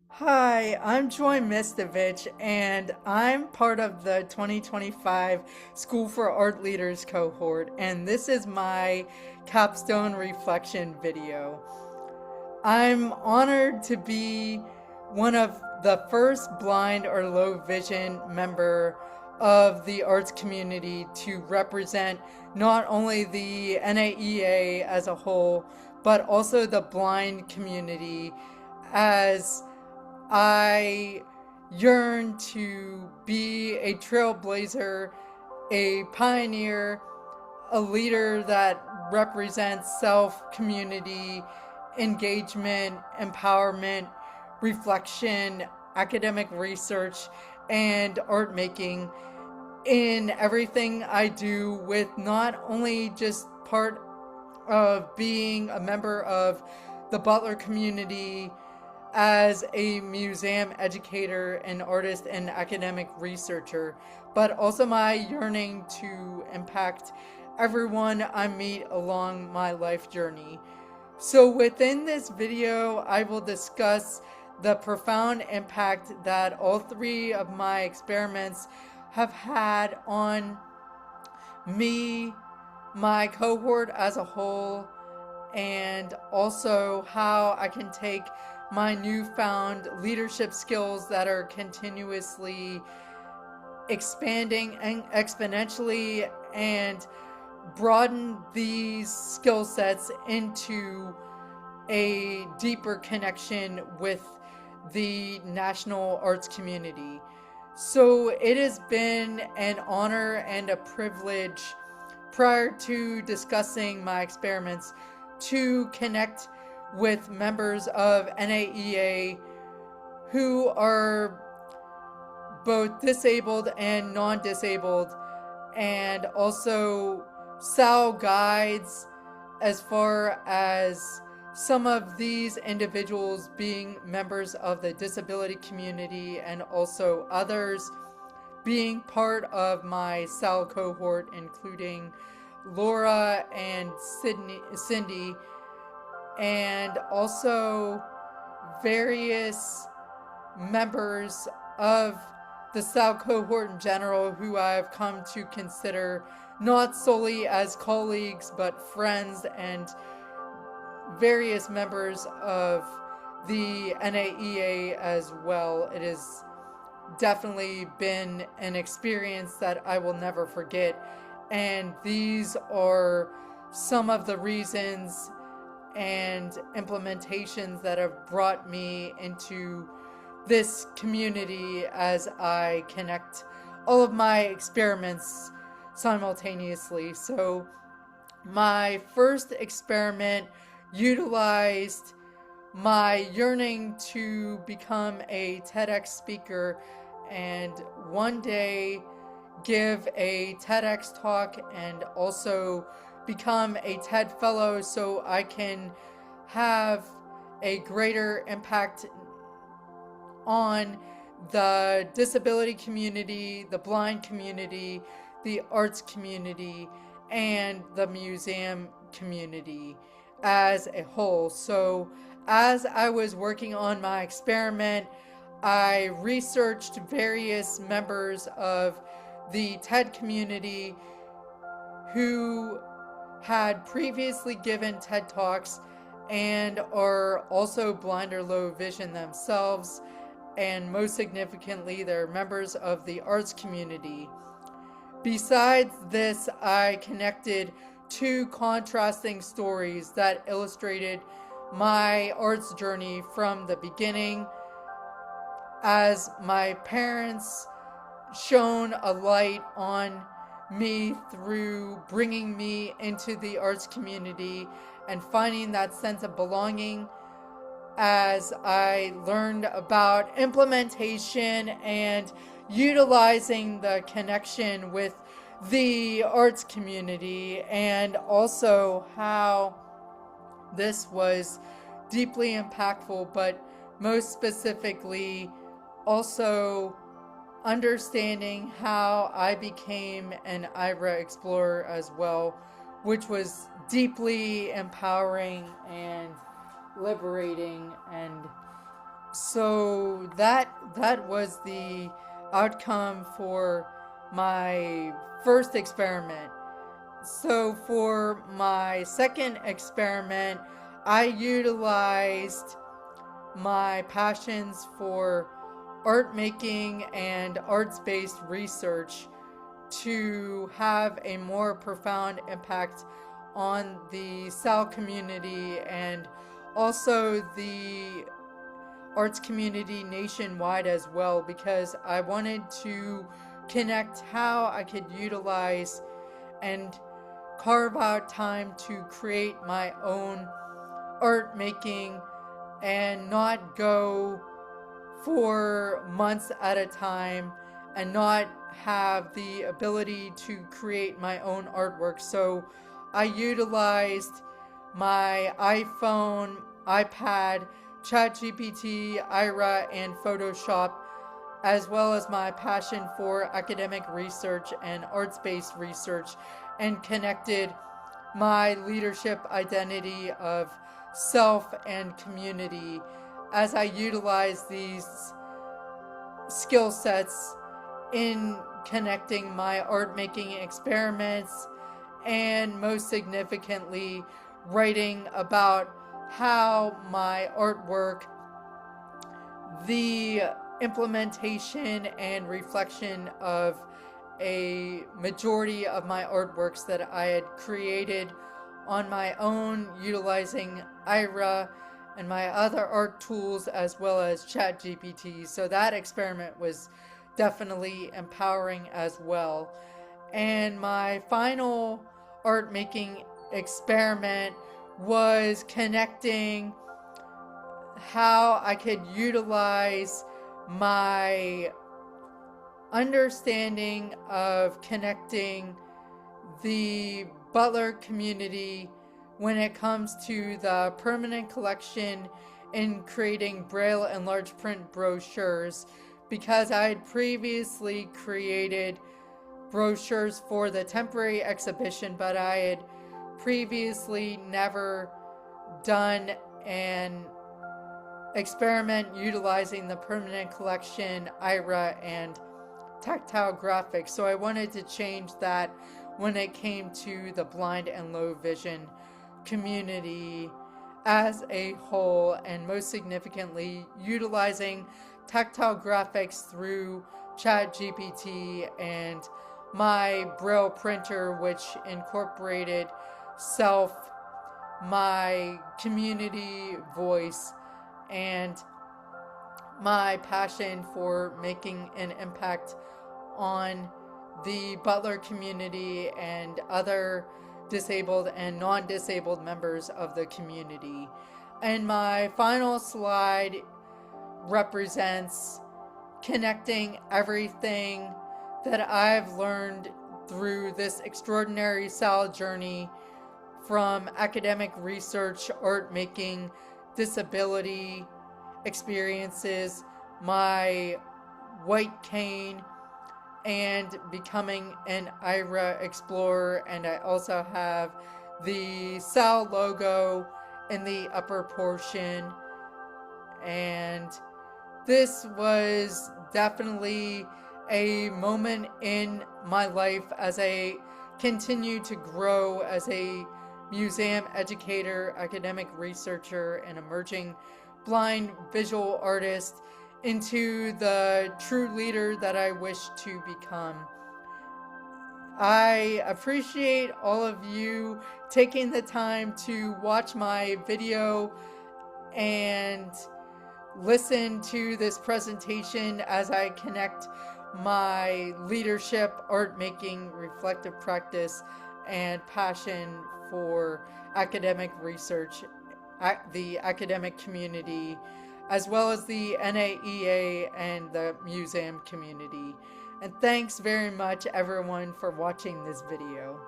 Hi, I'm Joy Mistovich, and I'm part of the 2025 School for Art Leaders cohort, and this is my capstone reflection video. I'm honored to be one of the first blind or low vision member of the arts community to represent not only the NAEA as a whole, but also the blind community as I yearn to be a trailblazer, a pioneer, a leader that represents self, community, engagement, empowerment, reflection, academic research, and art making in everything I do, with not only just part of being a member of the Butler community as a museum educator and artist and academic researcher, but also my yearning to impact everyone I meet along my life journey. So within this video, I will discuss the profound impact that all three of my experiments have had on me, my cohort as a whole, and also how I can take my newfound leadership skills that are continuously expanding and exponentially and broaden these skill sets into a deeper connection with the national arts community. So it has been an honor and a privilege, prior to discussing my experiments, to connect with members of NAEA who are both disabled and non-disabled, and also SAL guides, as far as some of these individuals being members of the disability community and also others being part of my SAL cohort, including Laura and Cindy, and also various members of the SAL cohort in general who I've come to consider not solely as colleagues but friends, and various members of the NAEA as well. It has definitely been an experience that I will never forget, and these are some of the reasons and implementations that have brought me into this community as I connect all of my experiments simultaneously. So my first experiment utilized my yearning to become a TEDx speaker and one day give a TEDx talk and also become a TED Fellow, so I can have a greater impact on the disability community, the blind community, the arts community, and the museum community as a whole. So as I was working on my experiment, I researched various members of the TED community who had previously given TED Talks and are also blind or low vision themselves, and most significantly, they're members of the arts community. Besides this, I connected two contrasting stories that illustrated my arts journey from the beginning, as my parents shone a light on me through bringing me into the arts community and finding that sense of belonging as I learned about implementation and utilizing the connection with the arts community, and also how this was deeply impactful, but most specifically also understanding how I became an IRA explorer as well, which was deeply empowering and liberating and So that was the outcome for my first experiment. So for my second experiment, I utilized my passions for art making and arts-based research to have a more profound impact on the SAL community and also the arts community nationwide as well, because I wanted to connect how I could utilize and carve out time to create my own art making and not go for months at a time and not have the ability to create my own artwork. So I utilized my iPhone, iPad, ChatGPT, Ira, and Photoshop, as well as my passion for academic research and arts-based research, and connected my leadership identity of self and community as I utilize these skill sets in connecting my art making experiments, and most significantly writing about how my artwork, the implementation and reflection of a majority of my artworks that I had created on my own utilizing Ira and my other art tools as well as ChatGPT. So that experiment was definitely empowering as well. And my final art making experiment was connecting how I could utilize my understanding of connecting the Butler community when it comes to the permanent collection in creating Braille and large print brochures, because I had previously created brochures for the temporary exhibition, but I had previously never done an experiment utilizing the permanent collection, IRA, and tactile graphics. So I wanted to change that when it came to the blind and low vision community as a whole, and most significantly utilizing tactile graphics through ChatGPT and my Braille printer, which incorporated self, my community voice, and my passion for making an impact on the Butler community and other disabled and non-disabled members of the community. And my final slide represents connecting everything that I've learned through this extraordinary SAL journey, from academic research, art making, disability experiences, my white cane, and becoming an IRA explorer. And I also have the SAL logo in the upper portion. And this was definitely a moment in my life as I continue to grow as a museum educator, academic researcher, and emerging blind visual artist into the true leader that I wish to become. I appreciate all of you taking the time to watch my video and listen to this presentation as I connect my leadership, art making, reflective practice, and passion for academic research, the academic community, as well as the NAEA and the museum community. And thanks very much, everyone, for watching this video.